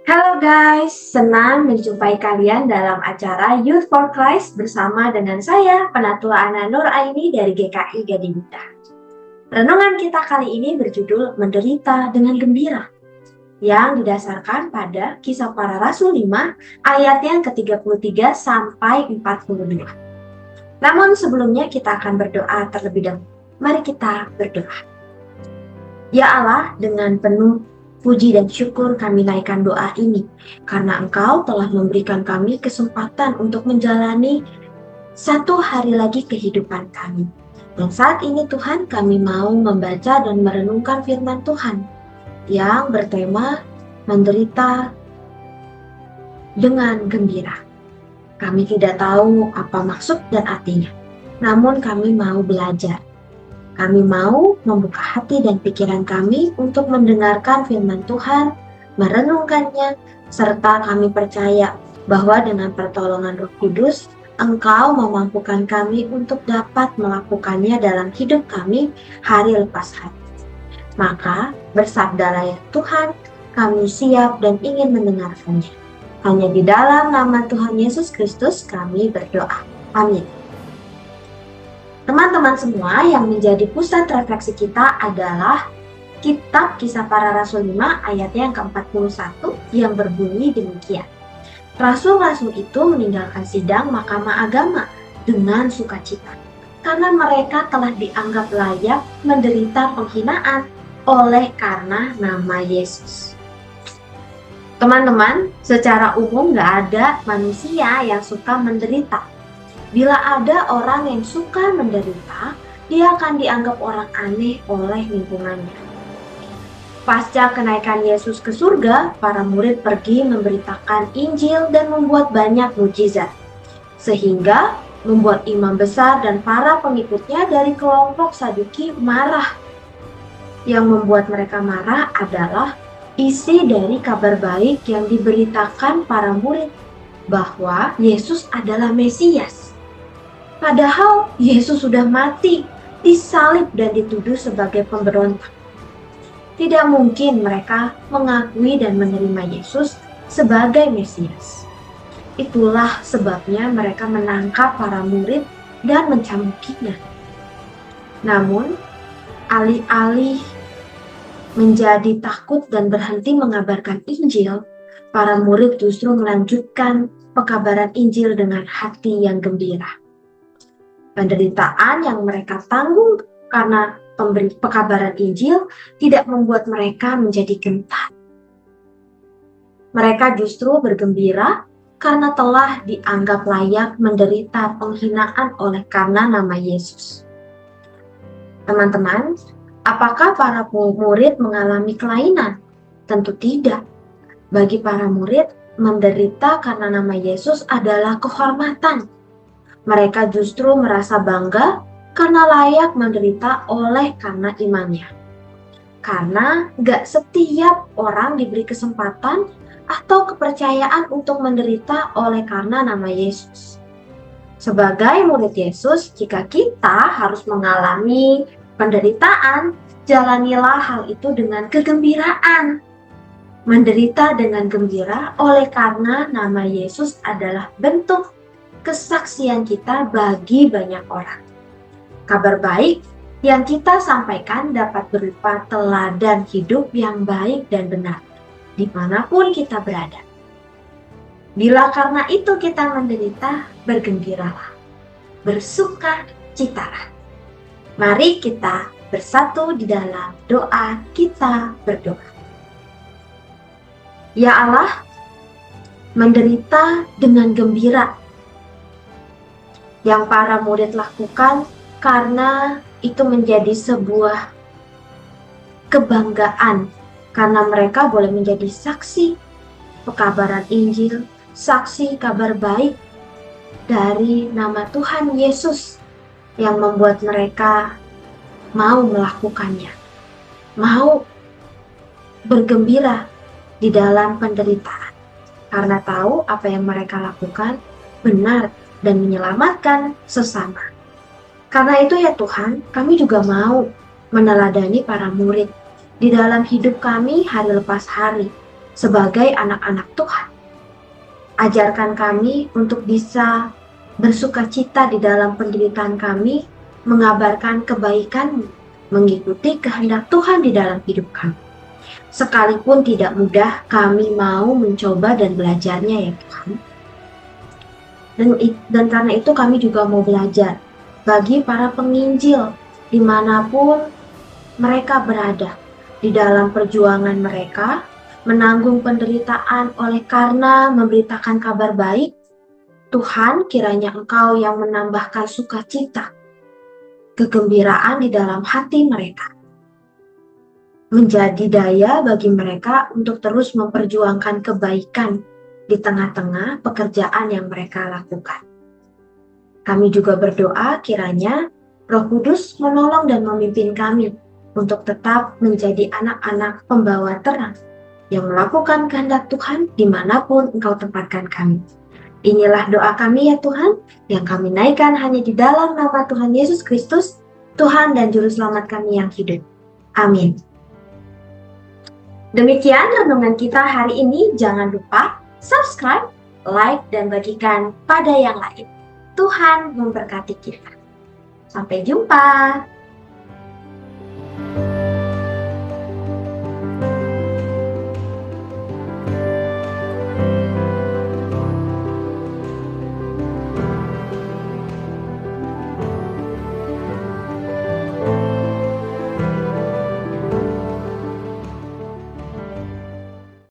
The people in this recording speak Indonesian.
Halo guys, senang menjumpai kalian dalam acara Youth for Christ bersama dengan saya, Penatua Ana Nur Aini dari GKI Gading Indah. Renungan kita kali ini berjudul Menderita dengan Gembira, yang didasarkan pada Kisah Para Rasul 5 ayat yang ke-33 sampai 42. Namun sebelumnya kita akan berdoa terlebih dahulu. Mari kita berdoa. Ya Allah, dengan penuh puji dan syukur kami naikkan doa ini, karena Engkau telah memberikan kami kesempatan untuk menjalani satu hari lagi kehidupan kami. Dan saat ini Tuhan, kami mau membaca dan merenungkan firman Tuhan yang bertema menderita dengan gembira. Kami tidak tahu apa maksud dan artinya, namun kami mau belajar. Kami mau membuka hati dan pikiran kami untuk mendengarkan firman Tuhan, merenungkannya, serta kami percaya bahwa dengan pertolongan Roh Kudus, Engkau memampukan kami untuk dapat melakukannya dalam hidup kami hari lepas hari. Maka, bersabdalah ya Tuhan, kami siap dan ingin mendengarkannya. Hanya di dalam nama Tuhan Yesus Kristus kami berdoa. Amin. Teman-teman semua, yang menjadi pusat refleksi kita adalah Kitab Kisah Para Rasul 5 ayat yang ke-41 yang berbunyi demikian. Rasul-rasul itu meninggalkan sidang mahkamah agama dengan sukacita, karena mereka telah dianggap layak menderita penghinaan oleh karena nama Yesus. Teman-teman, secara umum gak ada manusia yang suka menderita. Bila ada orang yang suka menderita, dia akan dianggap orang aneh oleh lingkungannya. Pasca kenaikan Yesus ke surga, para murid pergi memberitakan Injil dan membuat banyak mukjizat, sehingga membuat imam besar dan para pengikutnya dari kelompok Saduki marah. Yang membuat mereka marah adalah isi dari kabar baik yang diberitakan para murid, bahwa Yesus adalah Mesias. Padahal Yesus sudah mati, disalib dan dituduh sebagai pemberontak. Tidak mungkin mereka mengakui dan menerima Yesus sebagai Mesias. Itulah sebabnya mereka menangkap para murid dan mencamukinya. Namun, alih-alih menjadi takut dan berhenti mengabarkan Injil, para murid justru melanjutkan pekabaran Injil dengan hati yang gembira. Penderitaan yang mereka tanggung karena pekabaran Injil tidak membuat mereka menjadi gentar. Mereka justru bergembira karena telah dianggap layak menderita penghinaan oleh karena nama Yesus. Teman-teman, apakah para murid mengalami kelainan? Tentu tidak. Bagi para murid, menderita karena nama Yesus adalah kehormatan. Mereka justru merasa bangga karena layak menderita oleh karena imannya. Karena gak setiap orang diberi kesempatan atau kepercayaan untuk menderita oleh karena nama Yesus. Sebagai murid Yesus, jika kita harus mengalami penderitaan, jalanilah hal itu dengan kegembiraan. Menderita dengan gembira oleh karena nama Yesus adalah bentuk kesaksian kita bagi banyak orang. Kabar baik yang kita sampaikan dapat berupa teladan hidup yang baik dan benar, dimanapun kita berada. Bila karena itu kita menderita, bergembiralah, bersukacitalah. Mari kita bersatu di dalam doa kita berdoa. Ya Allah, menderita dengan gembira yang para murid lakukan karena itu menjadi sebuah kebanggaan, karena mereka boleh menjadi saksi pekabaran Injil, saksi kabar baik dari nama Tuhan Yesus yang membuat mereka mau melakukannya, mau bergembira di dalam penderitaan, karena tahu apa yang mereka lakukan benar dan menyelamatkan sesama. Karena itu ya Tuhan, kami juga mau meneladani para murid di dalam hidup kami hari lepas hari, sebagai anak-anak Tuhan. Ajarkan kami untuk bisa bersukacita di dalam penderitaan kami, mengabarkan kebaikan-Mu, mengikuti kehendak Tuhan di dalam hidup kami. Sekalipun tidak mudah, kami mau mencoba dan belajarnya ya Tuhan. Dan karena itu kami juga mau belajar bagi para penginjil dimanapun mereka berada di dalam perjuangan mereka, menanggung penderitaan oleh karena memberitakan kabar baik. Tuhan, kiranya Engkau yang menambahkan sukacita, kegembiraan di dalam hati mereka, menjadi daya bagi mereka untuk terus memperjuangkan kebaikan di tengah-tengah pekerjaan yang mereka lakukan. Kami juga berdoa kiranya Roh Kudus menolong dan memimpin kami untuk tetap menjadi anak-anak pembawa terang yang melakukan kehendak Tuhan dimanapun Engkau tempatkan kami. Inilah doa kami ya Tuhan, yang kami naikkan hanya di dalam nama Tuhan Yesus Kristus, Tuhan dan Juru Selamat kami yang hidup. Amin. Demikian renungan kita hari ini. Jangan lupa subscribe, like, dan bagikan pada yang lain. Tuhan memberkati kita. Sampai jumpa.